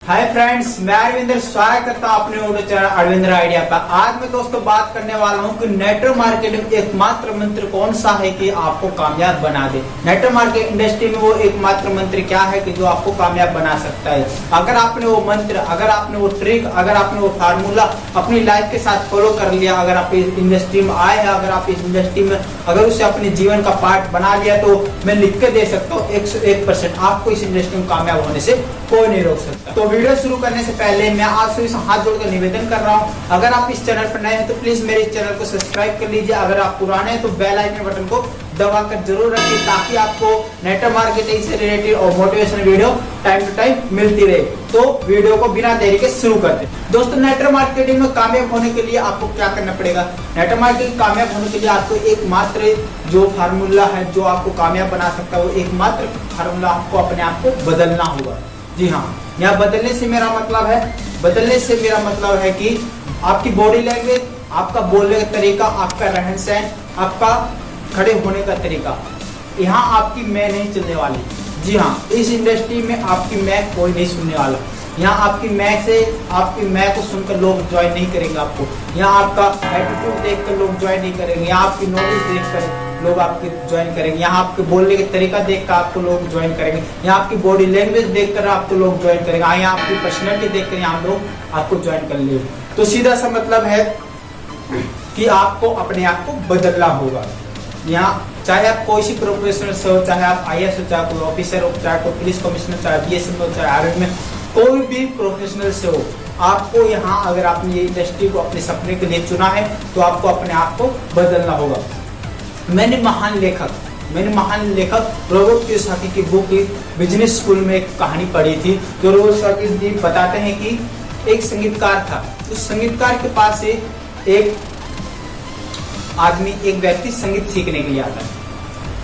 Hi friends, मैं अरविंदर स्वागत करता हूं अपने यूट्यूब चैनल अरविंदर आइडिया पर। आज मैं दोस्तों बात करने वाला हूं कि नेटवर्क मार्केटिंग एकमात्र मंत्र कौन सा है कि आपको कामयाब बना दे। नेटवर्क मार्केटिंग इंडस्ट्री में वो एकमात्र मंत्र क्या है कि जो आपको कामयाब बना सकता है। अगर आपने वो मंत्र, अगर आपने वो ट्रिक, अगर आपने वो फार्मूला अपनी लाइफ के साथ फॉलो कर लिया, अगर आप इस इंडस्ट्री में आए हैं, अगर आप इस इंडस्ट्री में अगर उसे अपने जीवन का पार्ट बना लिया, तो मैं लिख के दे सकता हूँ 101% आपको इस इंडस्ट्री में कामयाब होने से कोई नहीं रोक सकता। तो वीडियो शुरू करने से पहले मैं आप सभी से हाथ जोड़कर निवेदन कर रहा हूं, अगर आप इस चैनल पर नए हैं तो प्लीज मेरे इस चैनल को सब्सक्राइब कर लीजिए। अगर आप पुराने हैं तो बेल आइकन बटन को दबाकर जरूर रखिए ताकि आपको नेटवर्क मार्केटिंग से रिलेटेड और motivational video time to time मिलती रहे। तो वीडियो को बिना देरी के शुरू करते हैं। दोस्तों, नेटवर्क मार्केटिंग में कामयाब होने के लिए आपको क्या करना पड़ेगा? नेटवर्क मार्केटिंग कामयाब होने के लिए आपको एकमात्र जो फार्मूला है जो आपको कामयाब बना सकता है, वो एकमात्र फार्मूला आपको अपने आप को बदलना होगा। जी हाँ, यहाँ बदलने से मेरा मतलब है कि आपकी बॉडी लैंग्वेज, आपका बोलने का तरीका, आपका रहन सहन, आपका खड़े होने का तरीका, यहाँ आपकी मैं नहीं चलने वाली। जी हाँ, इस इंडस्ट्री में आपकी मैं कोई नहीं सुनने वाला। यहाँ आपकी मैं को सुनकर लोग ज्वाइन नहीं करेंगे आपको। यहाँ आपका एटीट्यूड देखकर लोग ज्वाइन नहीं करेंगे। यहाँ आपकी नॉलेज देखकर लोग आपके ज्वाइन करेंगे। यहाँ आपके बोलने का तरीका देखकर आपको लोग ज्वाइन करेंगे। यहाँ आपकी बॉडी लैंग्वेज देखकर आपको लोग ज्वाइन करेंगे। यहाँ आपकी पर्सनैलिटी देखकर यहाँ लोग आपको ज्वाइन कर लेंगे। तो सीधा सा मतलब है कि आपको अपने आप को बदलना होगा। यहाँ चाहे आप कोई सी प्रोफेशनल से हो, चाहे आप IAS हो, चाहे कोई ऑफिसर हो, चाहे कोई पुलिस कमिश्नर, चाहे BSF हो, चाहे आर्मी में, कोई भी प्रोफेशनल से हो, आपको यहाँ अगर आपने ये इंडस्ट्री को अपने सपने के लिए चुना है तो आपको अपने आप को बदलना होगा। मैंने महान लेखक रॉबर्ट कियोसाकी की बुक बिजनेस स्कूल में एक कहानी पढ़ी थी। तो रॉबर्ट कियोसाकी जी बताते हैं कि एक संगीतकार था। उस संगीतकार के पास से एक व्यक्ति संगीत सीखने के लिए आता है।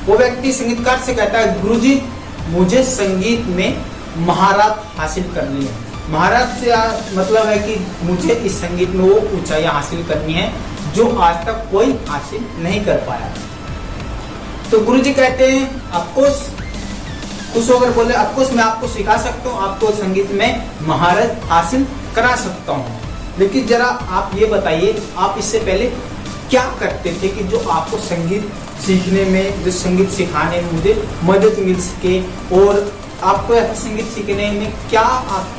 वो व्यक्ति संगीतकार से कहता है, गुरुजी मुझे संगीत में महारत हासिल करनी है। महारत से मतलब है कि मुझे इस संगीत में वो ऊंचाई हासिल करनी है जो आज तक कोई हासिल नहीं कर पाया। तो गुरुजी कहते हैं, ऑफकोर्स, खुश होकर बोले, ऑफकोर्स मैं आपको सिखा सकता हूँ, आपको संगीत में महारत हासिल करा सकता हूँ, लेकिन जरा आप ये बताइए आप इससे पहले क्या करते थे कि जो आपको संगीत सीखने में, जो संगीत सिखाने में मुझे मदद मिल सके, और आपको संगीत सीखने में क्या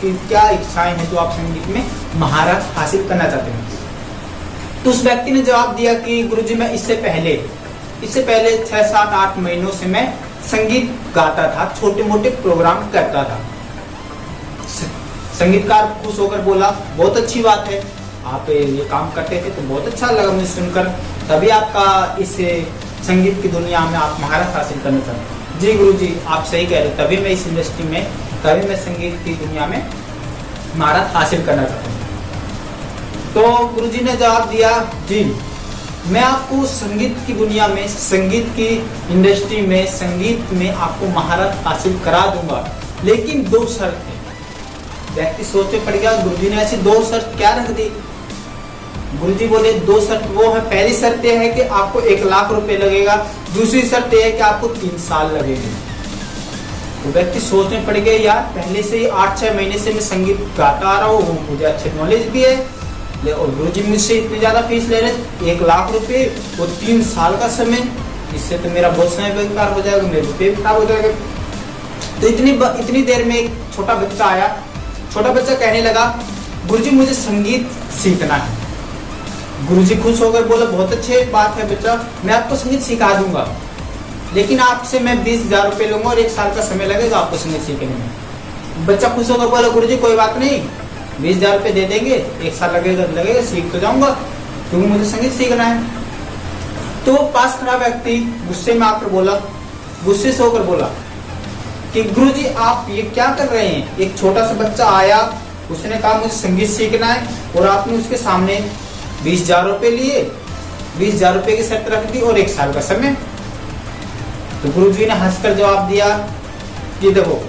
इच्छाएं हैं जो आप संगीत में महारत हासिल करना चाहते हैं। तो उस व्यक्ति ने जवाब दिया कि गुरुजी मैं इससे पहले 6, 7, 8 महीनों से मैं संगीत गाता था, छोटे मोटे प्रोग्राम करता था। संगीतकार खुश होकर बोला, बहुत अच्छी बात है, आप ये काम करते थे तो बहुत अच्छा लगा मुझे सुनकर, तभी आपका इस संगीत की दुनिया में आप महारत हासिल करना चाहते हैं। जी गुरुजी आप सही कह रहे हो, तभी मैं इस इंडस्ट्री में, तभी मैं संगीत की दुनिया में महारत हासिल करना चाहता हूँ। तो गुरुजी ने जवाब दिया, जी मैं आपको संगीत की दुनिया में, संगीत की इंडस्ट्री में, संगीत में आपको महारत हासिल करा दूंगा, लेकिन 2 शर्त है। व्यक्ति सोच में पड़ गया, गुरुजी ने ऐसी 2 शर्त क्या रख दी? गुरुजी बोले 2 शर्त वो है, पहली शर्त यह है कि आपको 1 लाख रुपए लगेगा, दूसरी शर्त यह है कि आपको 3 साल लगेंगे। तो व्यक्ति सोच में पड़ गया, यार पहले से ही 8-6 महीने से मैं संगीत गाता आ रहा हूँ, मुझे अच्छी नॉलेज भी है, और गुरुजी मुझसे इतनी ज्यादा फीस ले रहे, 1 लाख रुपए और 3 साल का समय, इससे तो मेरा बहुत समय बेकार हो जाएगा, मेरे रुपये भी खराब हो जाएगा। तो इतनी देर में एक छोटा बच्चा आया। छोटा बच्चा कहने लगा, गुरुजी मुझे संगीत सीखना है। गुरुजी खुश होकर बोले, बहुत अच्छी बात है बच्चा, मैं आपको संगीत सिखा दूंगा, लेकिन आपसे मैं 20,000 रुपए लूंगा और 1 साल का समय लगेगा आपको संगीत सीखने में। बच्चा खुश होकर बोला, गुरुजी कोई बात नहीं, 20,000 रुपए दे देंगे, 1 साल लगेगा, सीख तो जाऊंगा, क्योंकि मुझे संगीत सीखना है। तो पास खड़ा व्यक्ति गुस्से से होकर बोला कि गुरुजी आप ये क्या कर रहे हैं? एक छोटा सा बच्चा आया, उसने कहा मुझे संगीत सीखना है, और आपने उसके सामने 20,000 रुपए लिए, 20,000 रुपए की शर्त रख दी और 1 साल का समय। तो गुरुजी ने हंसकर जवाब दिया कि देखो,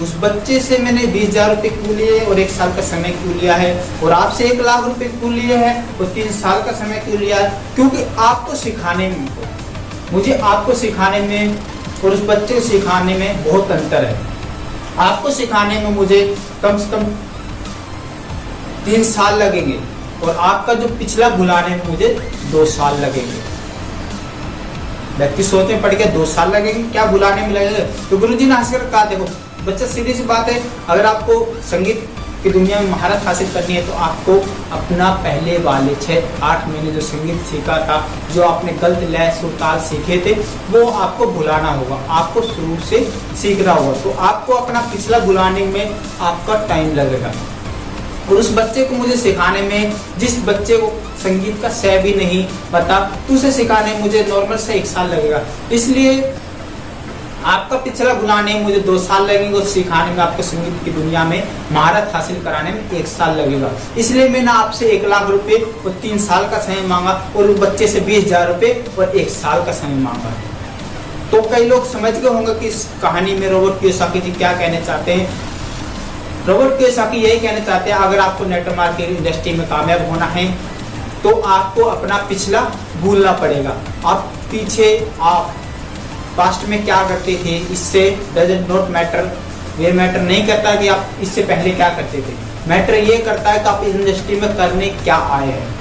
उस बच्चे से मैंने 20,000 रुपए क्यों लिए और 1 साल का समय क्यों लिया है, और आपसे 1 लाख रुपए क्यों लिए हैं और 3 साल का समय क्यों लिया है? क्योंकि आपको सिखाने में, मुझे आपको सिखाने में और उस बच्चे को सिखाने में बहुत अंतर है। आपको सिखाने में मुझे कम से कम 3 साल लगेंगे और आपका जो पिछला भुलाने में मुझे 2 साल लगेंगे। व्यक्ति सोचते में पड़ गया 2 साल लगेंगे, क्या भुलाने में लगेगा? तो गुरुजी ने हंसकर कहा, देखो बच्चा सीधी सी बात है, अगर आपको संगीत की दुनिया में महारत हासिल करनी है तो आपको अपना पहले वाले 6-8 महीने जो संगीत सीखा था, जो आपने गलत लय सुर ताल सीखे थे, वो आपको भुलाना होगा, आपको शुरू से सीखना होगा। तो आपको अपना पिछला भुलाने में आपका टाइम लगेगा। और उस बच्चे को मुझे सिखाने में, जिस बच्चे को संगीत का सह भी नहीं पता, तो उसे सिखाने में मुझे नॉर्मल से 1 साल लगेगा। इसलिए आपका पिछला भुलाने में मुझे 2 साल लगेंगे और सिखाने में, आपको संगीत की दुनिया में महारत हासिल कराने में 1 साल लगेगा। इसलिए मैंने आपसे 1 लाख रुपए और 3 साल का समय मांगा और उस बच्चे से 20,000 रुपए और 1 साल का समय मांगा। तो कई लोग समझ गए होंगे कि इस कहानी में रॉबर्ट कियोसाकी जी क्या कहना चाहते हैं। रॉबर्ट कियोसाकी यही कहना चाहते हैं, अगर आपको नेटवर्क मार्केटिंग इंडस्ट्री में कामयाब होना है तो आपको अपना पिछला भूलना पड़ेगा। आप पीछे, आप पास्ट में क्या करते थे, इससे डजंट नॉट मैटर, ये मैटर नहीं करता कि आप इससे पहले क्या करते थे। मैटर ये करता है कि आप इस इंडस्ट्री में करने क्या आए हैं,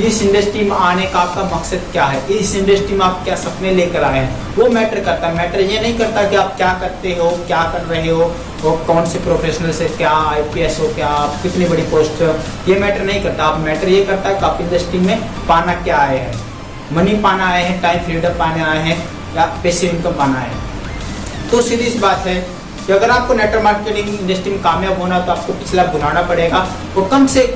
इस इंडस्ट्री में आने का आपका मकसद क्या है, इस इंडस्ट्री में आप क्या सपने लेकर आए हैं, वो मैटर करता है। मैटर ये नहीं करता कि आप क्या करते हो, क्या कर रहे हो, और कौन से प्रोफेशनल से, क्या IPS हो, क्या आप कितनी बड़ी पोस्ट हो, ये मैटर नहीं करता। आप मैटर ये करता है कि आप इंडस्ट्री में पाना क्या आए हैं, मनी पाना आए हैं, टाइम फ्रीडम पाने आए हैं, या पैसिव इनकम पाना है। तो सीधी सी बात है कि अगर आपको नेटवर्क मार्केटिंग इंडस्ट्री में कामयाब होना तो आपको पिछला भुलाना पड़ेगा और कम से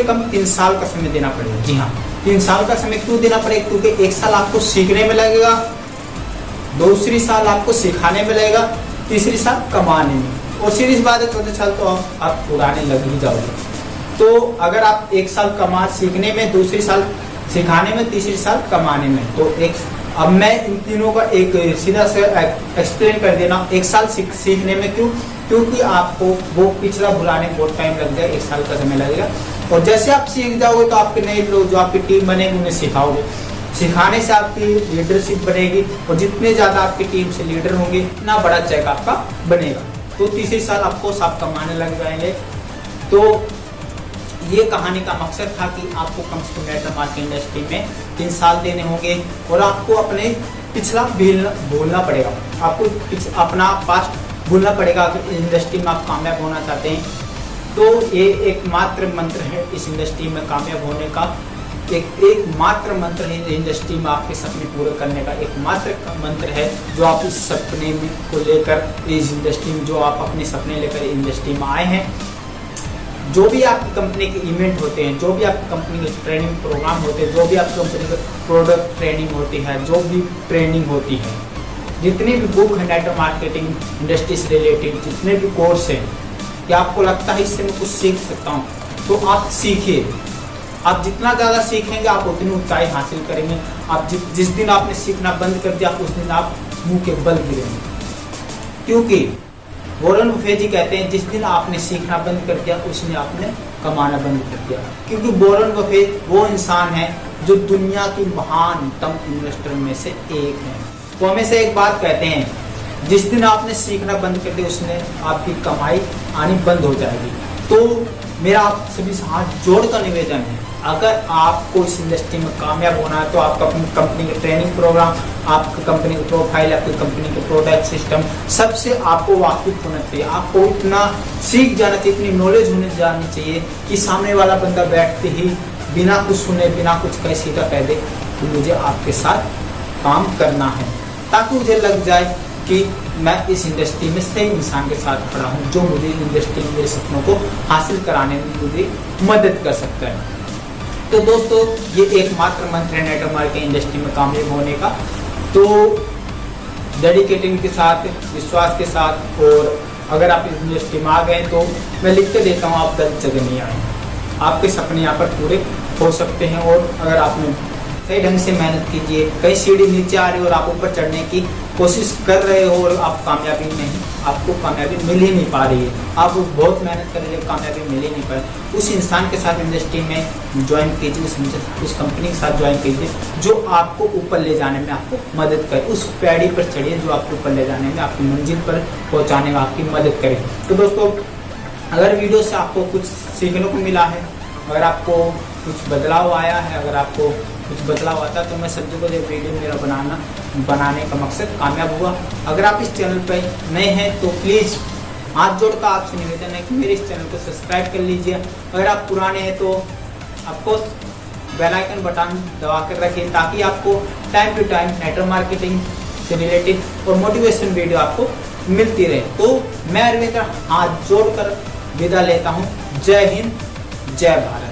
कम 3 साल का समय देना पड़ेगा। जी हाँ, 3 साल का समय क्यों देना पड़ेगा? क्योंकि 1 साल आपको सीखने में लगेगा, दूसरी साल आपको सिखाने में लगेगा, तीसरी साल कमाने में, और सीधी सी बात है 14 साल तो आप पुराने लग ही जाओगे। तो अगर आप 1 साल कमा सीखने में, दूसरी साल सिखाने में, तीसरी साल कमाने में, तो अब मैं इन तीनों का एक सीधा से एक्सप्लेन कर देना। 1 साल सीखने में क्यों? क्योंकि आपको वो पिछला भुलाने में बहुत टाइम लग जाएगा, 1 साल का समय लगेगा। और जैसे आप सीख जाओगे तो आपके नए लोग, जो आपकी टीम बनेगी, उन्हें सिखाओगे, सिखाने से आपकी लीडरशिप बनेगी, और जितने ज्यादा आपकी टीम से लीडर होंगे इतना बड़ा चेक आपका बनेगा। तो तीसरी साल आपको सब कमाने लग जाएंगे। तो ये कहानी का मकसद था कि आपको कम से कम नेटवर्क मार्केटिंग इंडस्ट्री में 3 साल देने होंगे और आपको अपने पिछला भूलना पड़ेगा, आपको अपना पास्ट भूलना पड़ेगा। अगर इंडस्ट्री में आप कामयाब होना चाहते हैं तो ये एकमात्र मंत्र है इस इंडस्ट्री में कामयाब होने का, एकमात्र मंत्र है इंडस्ट्री में आपके सपने पूरे करने का, एकमात्र मंत्र है जो आप इस सपने को लेकर इस इंडस्ट्री में, जो आप अपने सपने लेकर इंडस्ट्री में आए हैं। जो भी आपकी कंपनी के इवेंट होते हैं, जो भी आपकी कंपनी के ट्रेनिंग प्रोग्राम होते हैं, जो भी आपकी कंपनी के प्रोडक्ट ट्रेनिंग होती है, जो भी ट्रेनिंग होती है, जितनी भी बुक है नेटवर्क मार्केटिंग इंडस्ट्री से रिलेटेड, जितने भी कोर्स हैं, कि आपको लगता है इससे मैं कुछ सीख सकता हूँ, तो आप सीखिए। आप जितना ज़्यादा सीखेंगे आप उतनी ऊंचाई हासिल करेंगे। आप जिस दिन आपने सीखना बंद कर दिया उस दिन आप मुंह के बल गिरेंगे। क्योंकि वॉरेन बफेट जी कहते हैं जिस दिन आपने सीखना बंद कर दिया उस दिन आपने कमाना बंद कर दिया। क्योंकि वॉरेन बफेट वो इंसान है जो दुनिया की महानतम इन्वेस्टर में से एक है। वो हमेशा एक बात कहते हैं, जिस दिन आपने सीखना बंद कर दिया उसने आपकी कमाई आनी बंद हो जाएगी। तो मेरा आप सभी से हाथ जोड़कर निवेदन है, अगर आपको इस इंडस्ट्री में कामयाब होना है तो आपका अपनी कंपनी के ट्रेनिंग प्रोग्राम, आपकी कंपनी का प्रोफाइल, आपकी कंपनी के प्रोडक्ट सिस्टम, सबसे आपको वाकिफ होना चाहिए। आपको इतना सीख जाना चाहिए, इतनी नॉलेज होने जानी चाहिए कि सामने वाला बंदा बैठते ही बिना कुछ सुने, बिना कुछ कहे सीधा कह दे कि मुझे आपके साथ काम करना है, ताकि मुझे लग जाए कि मैं इस इंडस्ट्री में सही इंसान के साथ खड़ा हूँ जो मुझे इंडस्ट्री में मेरे सपनों को हासिल कराने में मुझे मदद कर सकता है। तो दोस्तों ये एकमात्र मंत्र है नेटवर्क मार्केटिंग इंडस्ट्री में कामयाब होने का। तो डेडिकेटिंग के साथ, विश्वास के साथ, और अगर आप इस इंडस्ट्री में आ गए तो मैं लिख के देता हूँ आप गलत जगह नहीं आए, आपके सपने यहाँ पर पूरे हो सकते हैं। और अगर आपने सही ढंग से मेहनत कीजिए, कई सीढ़ी नीचे आ रही हो और आप ऊपर चढ़ने की कोशिश कर रहे हो और आप कामयाबी नहीं, आपको कामयाबी मिल ही नहीं पा रही है, आप बहुत मेहनत कर रहे हो, कामयाबी मिल ही नहीं पा रही, उस इंसान के साथ इंडस्ट्री में ज्वाइन कीजिए, उस कंपनी के साथ ज्वाइन कीजिए जो आपको ऊपर ले जाने में आपको मदद करे, उस पैड़ी पर चढ़िए जो आपको ऊपर ले जाने में, आपकी मंजिल पर पहुँचाने में आपकी मदद करे। तो दोस्तों अगर वीडियो से आपको कुछ सीखने को मिला है, अगर आपको कुछ बदलाव आया है, अगर आपको कुछ बदलाव आता है, तो मैं समझूंगा ये वीडियो मेरा बनाने का मकसद कामयाब हुआ। अगर आप इस चैनल पर नए हैं तो प्लीज़ हाथ जोड़कर आपसे निवेदन है कि मेरे इस चैनल को सब्सक्राइब कर लीजिए। अगर आप पुराने हैं तो आपको बेल आइकन बटन दबा कर रखिए, ताकि आपको time to time network marketing से रिलेटेड और मोटिवेशन वीडियो आपको मिलती रहे। तो मैं अरविंद हाथ जोड़कर विदा लेता हूँ। जय हिंद, जय भारत।